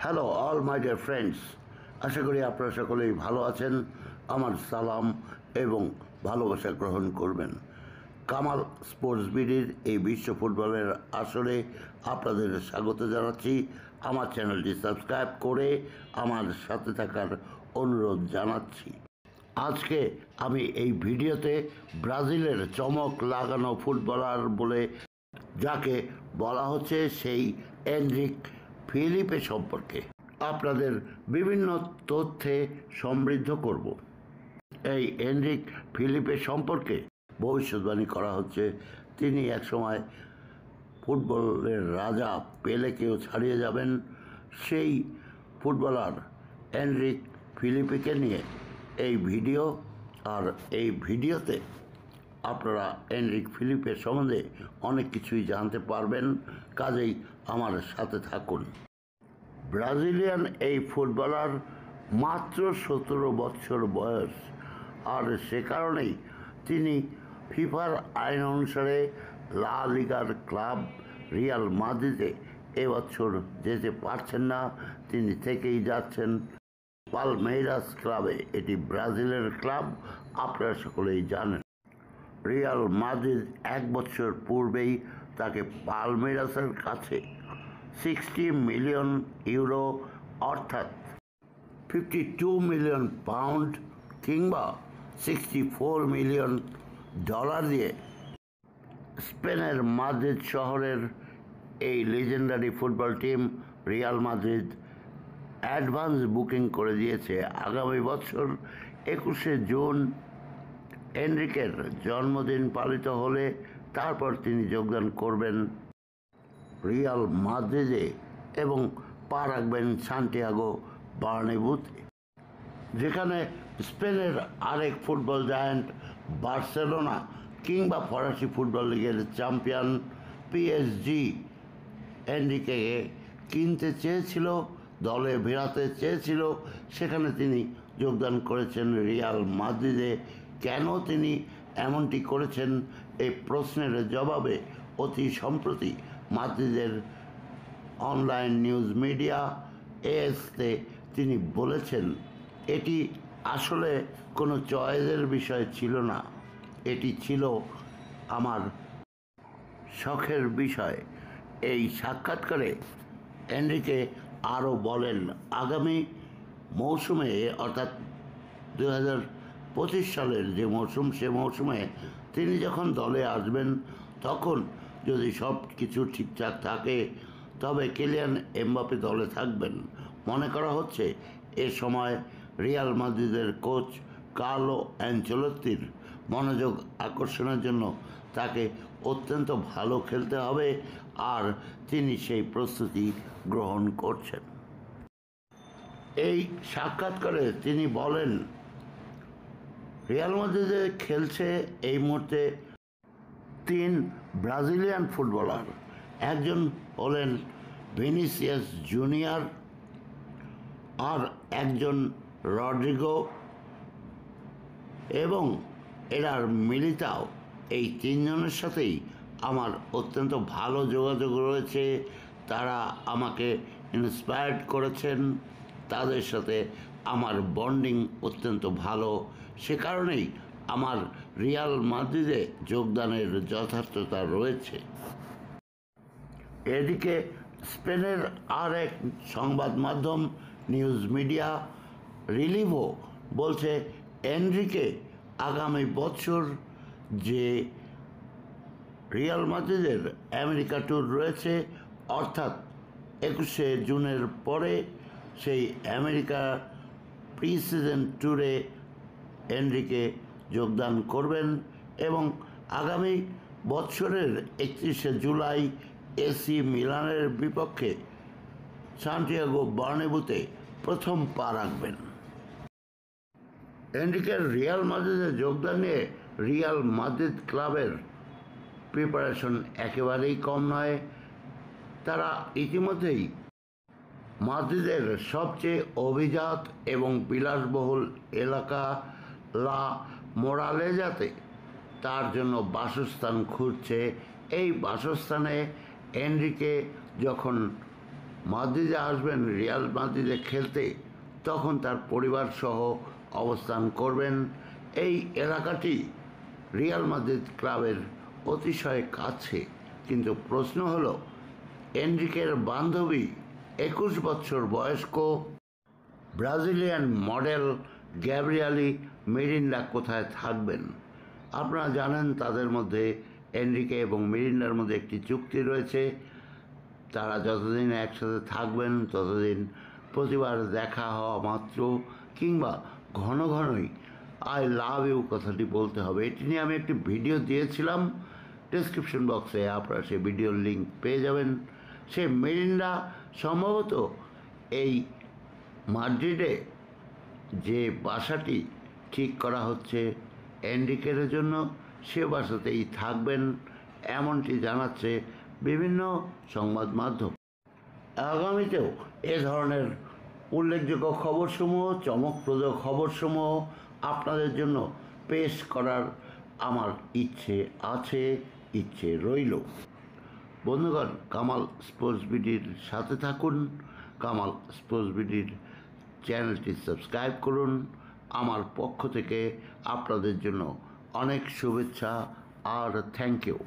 Hello all my dear friends, আশা করি আপনারা সকলেই ভালো আছেন। আমার সালাম এবং ভালোবাসা গ্রহণ করবেন। কামাল স্পোর্টস বিডির এই বিশ্ব ফুটবলের আসরে আপনাদের স্বাগত জানাচ্ছি। আমার চ্যানেলটি সাবস্ক্রাইব করে আমার সাথে থাকার অনুরোধ জানাচ্ছি। আজকে আমি এই ভিডিওতে ব্রাজিলের চমক লাগানো ফুটবলার বলে যাকে বলা হচ্ছে সেই এনরিক ফিলিপে সম্পর্কে আপনাদের বিভিন্ন তথ্যে সমৃদ্ধ করব। এই এনরিক ফিলিপে সম্পর্কে ভবিষ্যৎবাণী করা হচ্ছে তিনি একসময় ফুটবলের রাজা পেলেকেও ছাড়িয়ে যাবেন। সেই ফুটবলার এনরিক ফিলিপেকে নিয়ে এই ভিডিও, আর এই ভিডিওতে আপনারা এনরিক ফিলিপের সম্বন্ধে অনেক কিছুই জানতে পারবেন, কাজেই আমার সাথে থাকুন। ব্রাজিলিয়ান এই ফুটবলার মাত্র 17 বছর বয়স, আর সে কারণেই তিনি ফিফার আইন অনুসারে লা লিগার ক্লাব রিয়াল মাদ্রিদে এবছর যেতে পারছেন না, তিনি থেকেই যাচ্ছেন পালমেইরাস ক্লাবে। এটি ব্রাজিলের ক্লাব, আপনারা সকলেই জানেন। রিয়াল মাদ্রিদ 1 বছর পূর্বেই তাকে পালমেইরাসের কাছে 60 মিলিয়ন ইউরো অর্থাৎ 52 মিলিয়ন পাউন্ড কিংবা 64 মিলিয়ন ডলার দিয়ে স্পেনের মাদ্রিদ শহরের এই legendary football team Real Madrid advance booking করে দিয়েছে। আগামী বছর 21শে জুন এনরিকের জন্মদিন পালিত হলে তারপর তিনি যোগদান করবেন রিয়াল মাদ্রিদে এবং পা রাখবেন সান্টিয়াগো বার্নাবেউতে, যেখানে স্পেনের আরেক ফুটবল জায়ান্ট বার্সেলোনা কিংবা ফরাসি ফুটবল লিগের চ্যাম্পিয়ন পিএসজি এনরিকে কিনতে চেয়েছিল, দলে ভেড়াতে চেয়েছিল। সেখানে তিনি যোগদান করেছেন রিয়াল মাদ্রিদে। কেন তিনি এমনটি করেছেন এই প্রশ্নের জবাবে অতি সম্প্রতি মাদ্রিদের অনলাইন নিউজ মিডিয়া এএসতে তিনি বলেছেন, এটি আসলে কোনো চয়েসের বিষয় ছিল না, এটি ছিল আমার শখের বিষয়। এই সাক্ষাৎকারে এনরিকে আরও বলেন, আগামী মৌসুমে অর্থাৎ 2025 সালের যে মৌসুম, সে মৌসুমে তিনি যখন দলে আসবেন তখন যদি সব কিছু ঠিকঠাক থাকে তবে কিলিয়ান এমবাপে দলে থাকবেন। মনে করা হচ্ছে এ সময় রিয়াল মাদ্রিদের কোচ কার্লো অ্যানচেলত্তির মনোযোগ আকর্ষণের জন্য তাকে অত্যন্ত ভালো খেলতে হবে, আর তিনি সেই প্রস্তুতি গ্রহণ করছেন। এই সাক্ষাৎকারে তিনি বলেন, রিয়াল মাদ্রিদে খেলছে এই মুহূর্তে 3 ব্রাজিলিয়ান ফুটবলার। একজন হলেন ভিনিসিয়াস জুনিয়র, আর একজন রড্রিগো এবং এরার মিলিতাও। এই 3 জনের সাথেই আমার অত্যন্ত ভালো যোগাযোগ রয়েছে। তারা আমাকে ইন্সপায়ার্ড করেছেন, তাদের সাথে আমার বন্ডিং অত্যন্ত ভালো। সে কারণেই আমার রিয়াল মাদ্রিদে যোগদানের যথার্থতা রয়েছে। এদিকে স্পেনের আর এক সংবাদ মাধ্যম নিউজ মিডিয়া রিলিভো বলছে, এনরিকে আগামী বছর যে রিয়াল মাদ্রিদের আমেরিকা ট্যুর রয়েছে, অর্থাৎ 21শে জুনের পরে সেই আমেরিকা প্রি সিজন ট্যুরে এনরিকে যোগদান করবেন এবং আগামী বছরের 31শে জুলাই এসি মিলানের বিপক্ষে সান্টিয়াগো বার্নাবেউতে প্রথম পা রাখবেন। এনরিকের রিয়াল মাদ্রিদে যোগদান নিয়ে রিয়াল মাদ্রিদ ক্লাবের প্রিপারেশন একেবারেই কম নয়। তারা ইতিমধ্যেই মাদ্রিদের সবচেয়ে অভিজাত এবং বিলাসবহুল এলাকা লা মোরালেজাতে তার জন্য বাসস্থান খুঁজছে। এই বাসস্থানে এনরিকে যখন মাদ্রিদে আসবেন রিয়াল মাদ্রিদে খেলতে, তখন তার পরিবার সহ অবস্থান করবেন। এই এলাকাটি রিয়াল মাদ্রিদ ক্লাবের অতিশয় কাছে। কিন্তু প্রশ্ন হলো, এনরিকের বান্ধবী 21 বছর বয়স্ক ব্রাজিলিয়ান মডেল গ্যাব্রিয়ালি মিরিন্ডা কোথায় থাকবেন? আপনারা জানেন তাদের মধ্যে, এনরিকে এবং মিরিন্ডার মধ্যে একটি চুক্তি রয়েছে। তারা যতদিন একসাথে থাকবেন ততদিন প্রতিবার দেখা হওয়া মাত্র কিংবা ঘন ঘনই আই লাভ ইউ কথাটি বলতে হবে। এটি নিয়ে আমি একটি ভিডিও দিয়েছিলাম, ডেসক্রিপশন বক্সে আপনারা সেই ভিডিওর লিঙ্ক পেয়ে যাবেন। সে মিরিন্ডা সম্ভবত এই মাদ্রিদে যে বাসাটি ঠিক করা হচ্ছে এনরিকের জন্য, সে বাসাতেই থাকবেন, এমনটি জানাচ্ছে বিভিন্ন সংবাদ মাধ্যম। আগামীতেও এ ধরনের উল্লেখযোগ্য খবরসমূহ, চমকপ্রদ খবরসমূহ আপনাদের জন্য পেশ করার আমার ইচ্ছে আছে, ইচ্ছে রইল। বন্ধুগণ, কামাল স্পোর্টস বিডির সাথে থাকুন, কামাল স্পোর্টস বিডির চ্যানেলটি সাবস্ক্রাইব করুন। আমার পক্ষ থেকে আপনাদের জন্য অনেক শুভেচ্ছা আর থ্যাংক ইউ।